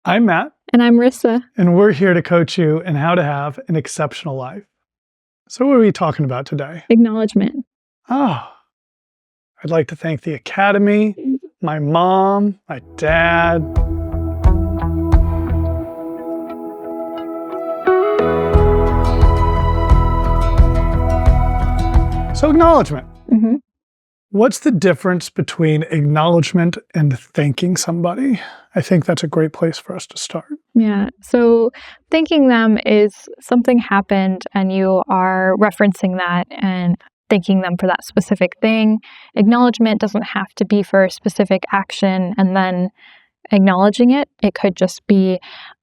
I'm Matt. And I'm Rissa. And we're here to coach you in how to have an exceptional life. So what are we talking about today? Acknowledgement. I'd like to thank the Academy, my mom, my dad. So acknowledgement. Mm-hmm. What's the difference between acknowledgement and thanking somebody? I think that's a great place for us to start. Yeah. So thanking them is something happened and you are referencing that and thanking them for that specific thing. Acknowledgement doesn't have to be for a specific action and then acknowledging it. It could just be,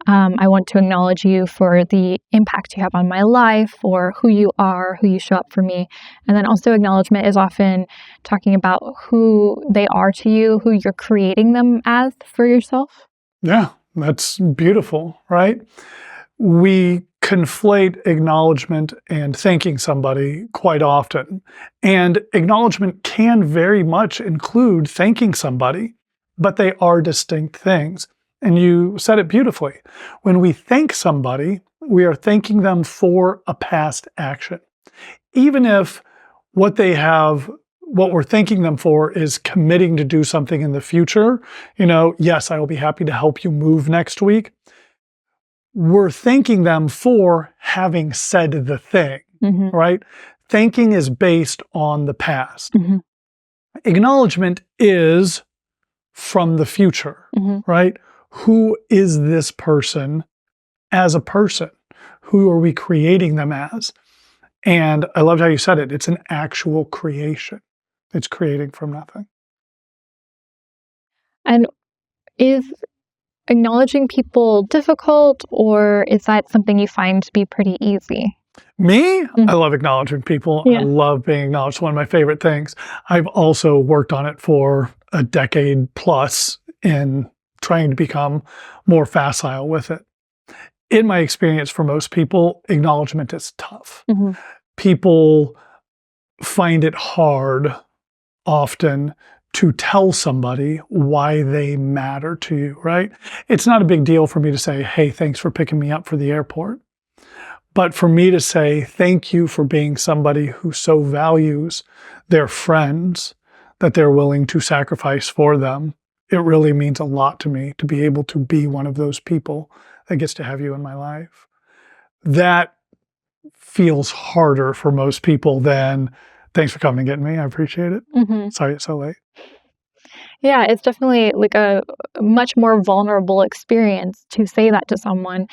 I want to acknowledge you for the impact you have on my life or who you are, who you show up for me. And then also acknowledgement is often talking about who they are to you, who you're creating them as for yourself. Yeah, that's beautiful, right? We conflate acknowledgement and thanking somebody quite often. And acknowledgement can very much include thanking somebody, but they are distinct things. And you said it beautifully. When we thank somebody, we are thanking them for a past action. Even if what we're thanking them for is committing to do something in the future, yes, I will be happy to help you move next week. We're thanking them for having said the thing, right? Thanking is based on the past. Acknowledgement is from the future, right? Who is this person as a person? Who are we creating them as? And I loved how you said it. It's an actual creation. It's creating from nothing. And is acknowledging people difficult, or is that something you find to be pretty easy? Me? I love acknowledging people. Yeah. I love being acknowledged. It's one of my favorite things. I've also worked on it for a decade plus in trying to become more facile with it. In my experience, for most people, acknowledgement is tough. People find it hard often to tell somebody why they matter to you, right? It's not a big deal for me to say, hey, thanks for picking me up for the airport. But for me to say, thank you for being somebody who so values their friends that they're willing to sacrifice for them, it really means a lot to me to be able to be one of those people that gets to have you in my life. That feels harder for most people than, thanks for coming and getting me. I appreciate it. Sorry it's so late. Yeah, it's definitely like a much more vulnerable experience to say that to someone.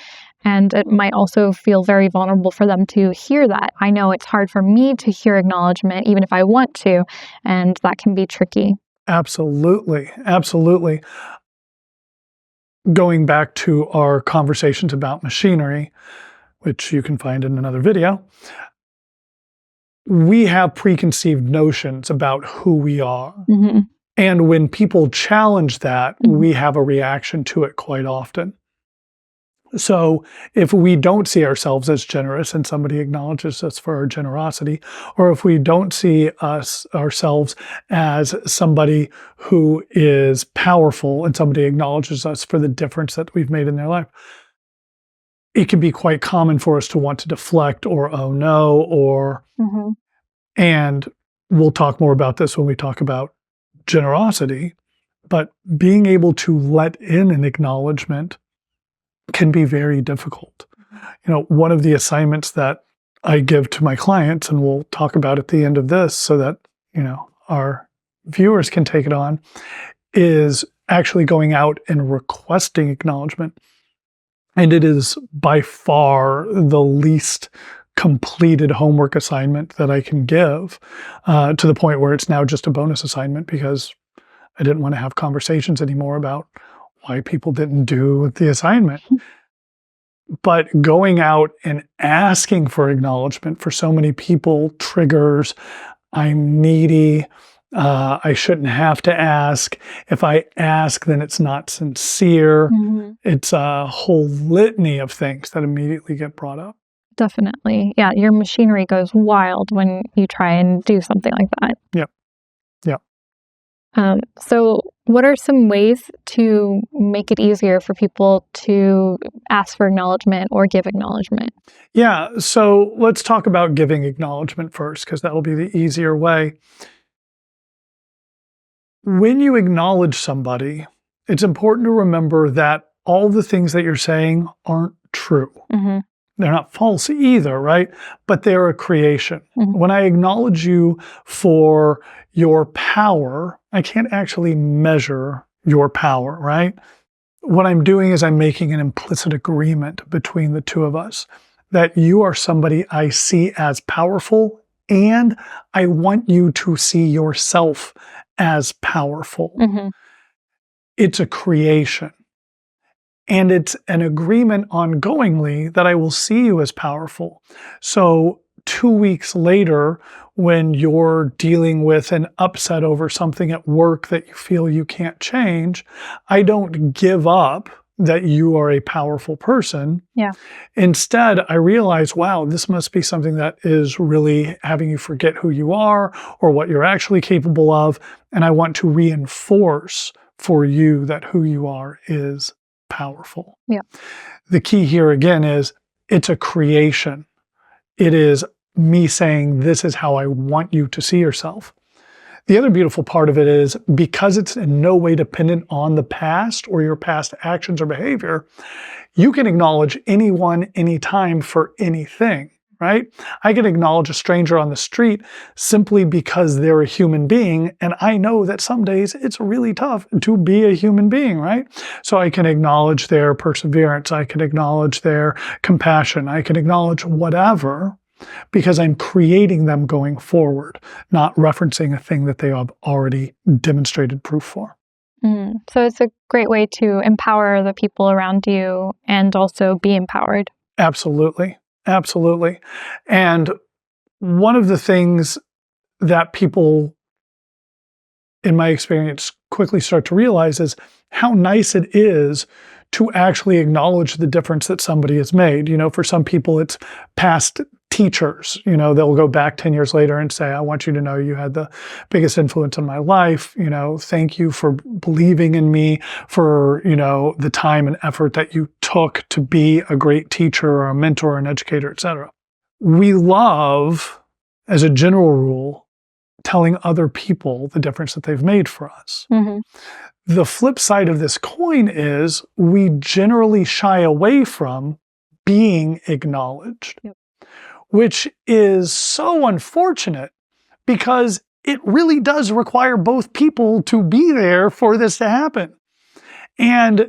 And it might also feel very vulnerable for them to hear that. I know it's hard for me to hear acknowledgement, even if I want to, and that can be tricky. Absolutely. Absolutely. Going back to our conversations about machinery, which you can find in another video, we have preconceived notions about who we are. And when people challenge that, we have a reaction to it quite often. So if we don't see ourselves as generous and somebody acknowledges us for our generosity, or if we don't see ourselves as somebody who is powerful and somebody acknowledges us for the difference that we've made in their life, it can be quite common for us to want to deflect or, oh no, or, and we'll talk more about this when we talk about generosity, but being able to let in an acknowledgement can be very difficult. One of the assignments that I give to my clients, and we'll talk about at the end of this so that, our viewers can take it on, is actually going out and requesting acknowledgement. And it is by far the least completed homework assignment that I can give, to the point where it's now just a bonus assignment because I didn't want to have conversations anymore about why people didn't do the assignment. But going out and asking for acknowledgement for so many people triggers, I'm needy, I shouldn't have to ask. If I ask, then it's not sincere. It's a whole litany of things that immediately get brought up. Definitely. Yeah, your machinery goes wild when you try and do something like that. Yep. So what are some ways to make it easier for people to ask for acknowledgement or give acknowledgement? Yeah, so let's talk about giving acknowledgement first, because that'll be the easier way. When you acknowledge somebody, it's important to remember that all the things that you're saying aren't true. Mm-hmm. They're not false either, right? But they're a creation. Mm-hmm. When I acknowledge you for your power, I can't actually measure your power, right? What I'm doing is I'm making an implicit agreement between the two of us that you are somebody I see as powerful, and I want you to see yourself as powerful. Mm-hmm. It's a creation. And it's an agreement ongoingly that I will see you as powerful. So 2 weeks later, when you're dealing with an upset over something at work that you feel you can't change, I don't give up that you are a powerful person. Yeah. Instead, I realize, wow, this must be something that is really having you forget who you are or what you're actually capable of. And I want to reinforce for you that who you are is powerful. Yeah. The key here again is it's a creation. It is me saying, this is how I want you to see yourself. The other beautiful part of it is because it's in no way dependent on the past or your past actions or behavior, you can acknowledge anyone, anytime for anything, right? I can acknowledge a stranger on the street simply because they're a human being. And I know that some days it's really tough to be a human being, right? So I can acknowledge their perseverance. I can acknowledge their compassion. I can acknowledge whatever because I'm creating them going forward, not referencing a thing that they have already demonstrated proof for. So it's a great way to empower the people around you and also be empowered. Absolutely. Absolutely. And one of the things that people, in my experience, quickly start to realize is how nice it is to actually acknowledge the difference that somebody has made. You know, for some people, it's past teachers. You know, they'll go back 10 years later and say, I want you to know you had the biggest influence on my life. You know, thank you for believing in me, for, you know, the time and effort that you took to be a great teacher or a mentor or an educator, etc. We love, as a general rule, telling other people the difference that they've made for us. Mm-hmm. The flip side of this coin is we generally shy away from being acknowledged. Yep. Which is so unfortunate because it really does require both people to be there for this to happen. And,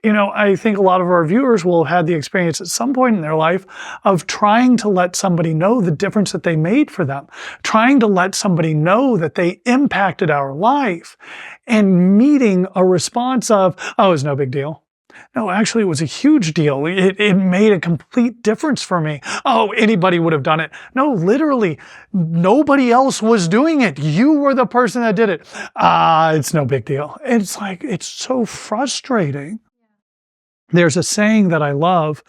you know, I think a lot of our viewers will have had the experience at some point in their life of trying to let somebody know the difference that they made for them, trying to let somebody know that they impacted our life, and meeting a response of, oh, it's no big deal. No, actually, it was a huge deal. It made a complete difference for me. Oh, anybody would have done it. No, literally, nobody else was doing it. You were the person that did it. It's no big deal. It's like, it's so frustrating. There's a saying that I love.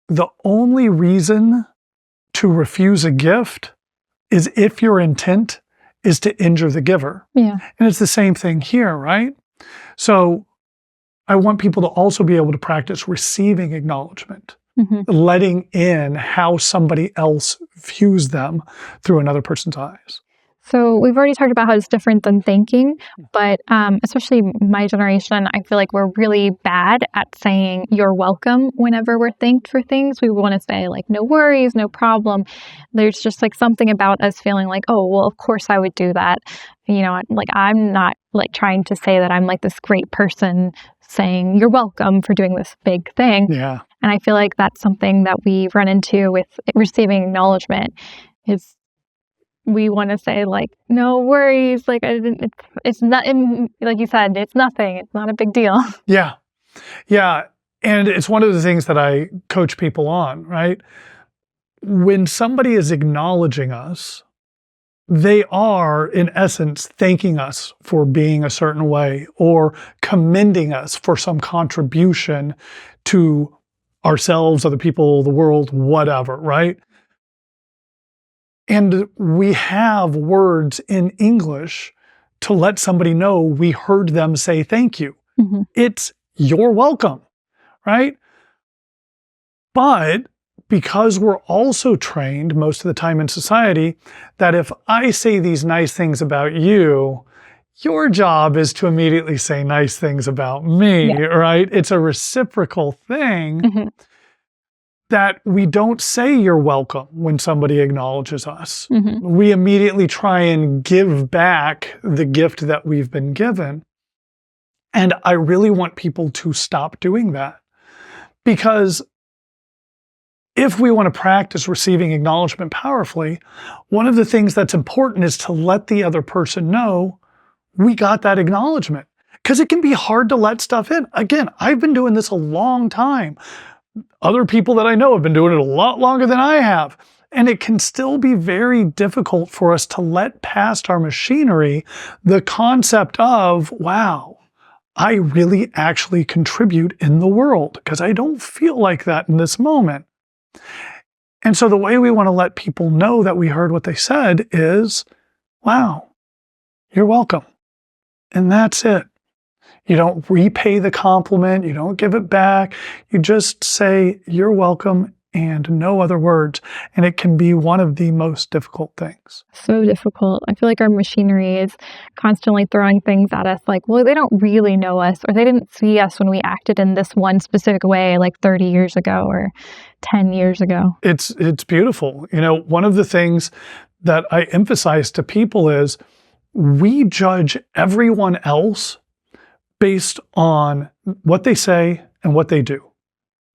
The only reason to refuse a gift is if your intent is to injure the giver. Yeah. And it's the same thing here, right? So I want people to also be able to practice receiving acknowledgement, letting in how somebody else views them through another person's eyes. So we've already talked about how it's different than thanking, but especially my generation, I feel like we're really bad at saying you're welcome whenever we're thanked for things. We want to say like, no worries, no problem. There's just like something about us feeling like, oh, well, of course I would do that. You know, like I'm not like trying to say that I'm like this great person saying you're welcome for doing this big thing. Yeah. And I feel like that's something that we run into with receiving acknowledgement is we want to say like, no worries, like it's not, like you said, it's nothing. It's not a big deal. Yeah. Yeah. And it's one of the things that I coach people on, right? When somebody is acknowledging us, they are, in essence, thanking us for being a certain way or commending us for some contribution to ourselves, other people, the world, whatever, right? And we have words in English to let somebody know we heard them say thank you. Mm-hmm. It's you're welcome, right? But because we're also trained most of the time in society that if I say these nice things about you, your job is to immediately say nice things about me, right? It's a reciprocal thing. Mm-hmm. That we don't say you're welcome when somebody acknowledges us. Mm-hmm. We immediately try and give back the gift that we've been given. And I really want people to stop doing that. Because if we want to practice receiving acknowledgement powerfully, one of the things that's important is to let the other person know we got that acknowledgement. Because it can be hard to let stuff in. Again, I've been doing this a long time. Other people that I know have been doing it a lot longer than I have. And it can still be very difficult for us to let past our machinery the concept of, wow, I really actually contribute in the world because I don't feel like that in this moment. And so the way we want to let people know that we heard what they said is, wow, you're welcome. And that's it. You don't repay the compliment. You don't give it back. You just say, you're welcome, and no other words. And it can be one of the most difficult things. So difficult. I feel like our machinery is constantly throwing things at us like, well, they don't really know us, or they didn't see us when we acted in this one specific way like 30 years ago or 10 years ago. It's beautiful. One of the things that I emphasize to people is we judge everyone else based on what they say and what they do.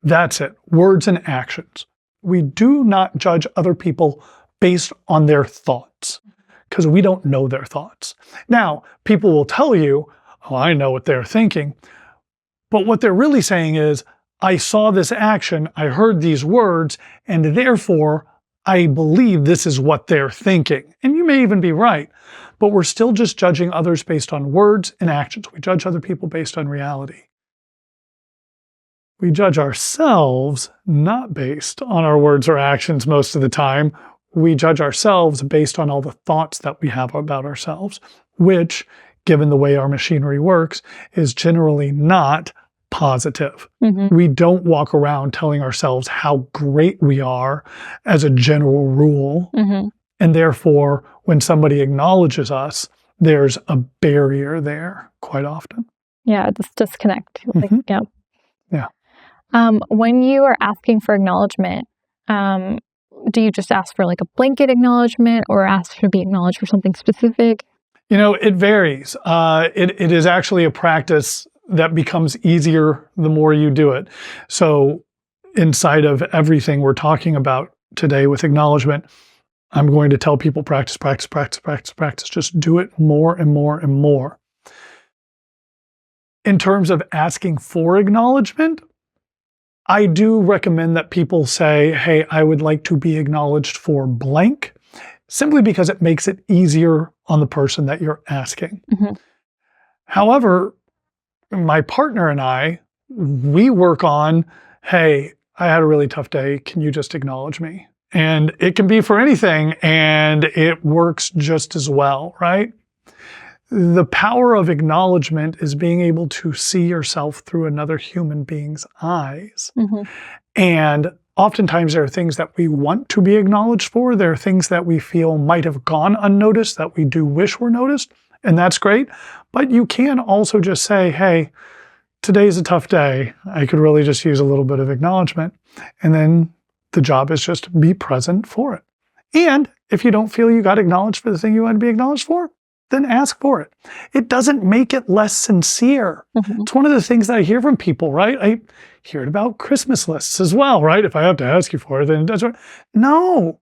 That's it. Words and actions. We do not judge other people based on their thoughts because we don't know their thoughts. Now, people will tell you, oh, I know what they're thinking. But what they're really saying is, I saw this action, I heard these words, and therefore I believe this is what they're thinking. And you may even be right. But we're still just judging others based on words and actions. We judge other people based on reality. We judge ourselves not based on our words or actions most of the time. We judge ourselves based on all the thoughts that we have about ourselves, which, given the way our machinery works, is generally not positive. Mm-hmm. We don't walk around telling ourselves how great we are as a general rule. Mm-hmm. And therefore, when somebody acknowledges us, there's a barrier there quite often. Yeah, this disconnect. Mm-hmm. Yeah. When you are asking for acknowledgement, do you just ask for like a blanket acknowledgement or ask to be acknowledged for something specific? It varies. It is actually a practice that becomes easier the more you do it. So inside of everything we're talking about today with acknowledgement, I'm going to tell people practice. Just do it more and more and more. In terms of asking for acknowledgement, I do recommend that people say, hey, I would like to be acknowledged for blank, simply because it makes it easier on the person that you're asking. Mm-hmm. However, my partner and I, we work on, hey, I had a really tough day. Can you just acknowledge me? And it can be for anything, and it works just as well, right? The power of acknowledgement is being able to see yourself through another human being's eyes. Mm-hmm. And oftentimes there are things that we want to be acknowledged for. There are things that we feel might have gone unnoticed that we do wish were noticed, and that's great. But you can also just say, hey, today's a tough day. I could really just use a little bit of acknowledgement. And then the job is just to be present for it. And if you don't feel you got acknowledged for the thing you want to be acknowledged for, then ask for it. It doesn't make it less sincere. Mm-hmm. It's one of the things that I hear from people, right? I hear it about Christmas lists as well, right? If I have to ask you for it, then it doesn't. No.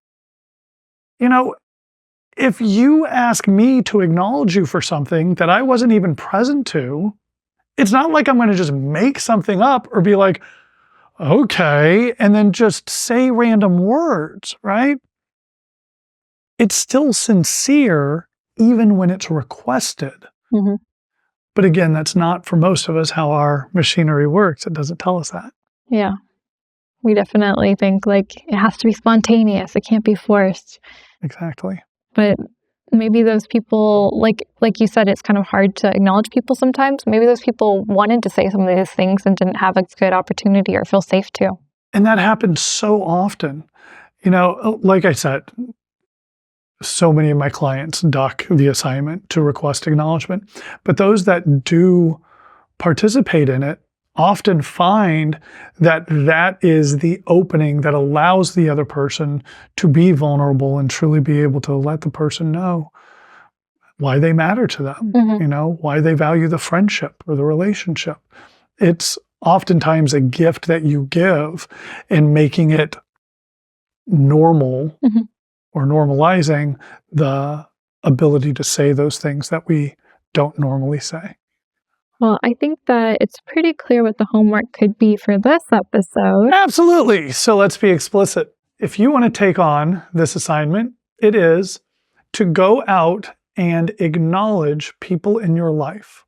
If you ask me to acknowledge you for something that I wasn't even present to, it's not like I'm going to just make something up or be like, okay, and then just say random words, right? It's still sincere even when it's requested. Mm-hmm. But again, that's not for most of us how our machinery works. It doesn't tell us that. Yeah. We definitely think like it has to be spontaneous. It can't be forced. Exactly. But maybe those people, like you said, it's kind of hard to acknowledge people sometimes. Maybe those people wanted to say some of these things and didn't have a good opportunity or feel safe to. And that happens so often. Like I said, so many of my clients duck the assignment to request acknowledgement. But those that do participate in it often find that that is the opening that allows the other person to be vulnerable and truly be able to let the person know why they matter to them, why they value the friendship or the relationship. It's oftentimes a gift that you give in making it normal or normalizing the ability to say those things that we don't normally say. Well, I think that it's pretty clear what the homework could be for this episode. Absolutely. So let's be explicit. If you want to take on this assignment, it is to go out and acknowledge people in your life.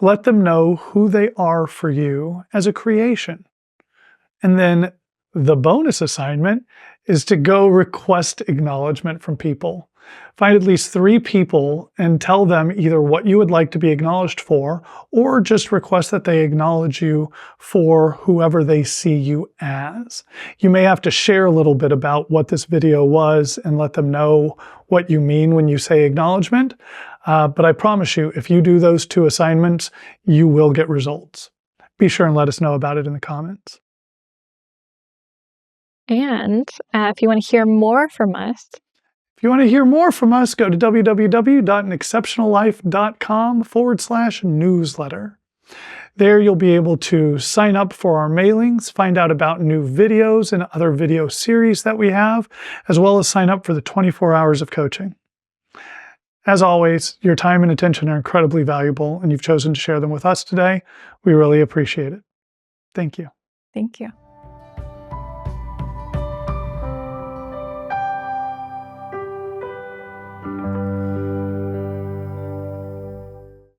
Let them know who they are for you as a creation. And then the bonus assignment is to go request acknowledgement from people. Find at least 3 people and tell them either what you would like to be acknowledged for, or just request that they acknowledge you for whoever they see you as. You may have to share a little bit about what this video was and let them know what you mean when you say acknowledgement. But I promise you, if you do those 2 assignments, you will get results. Be sure and let us know about it in the comments. And if you want to hear more from us, go to www.exceptionallife.com/newsletter. There you'll be able to sign up for our mailings, find out about new videos and other video series that we have, as well as sign up for the 24 hours of coaching. As always, your time and attention are incredibly valuable, and you've chosen to share them with us today. We really appreciate it. Thank you. Thank you.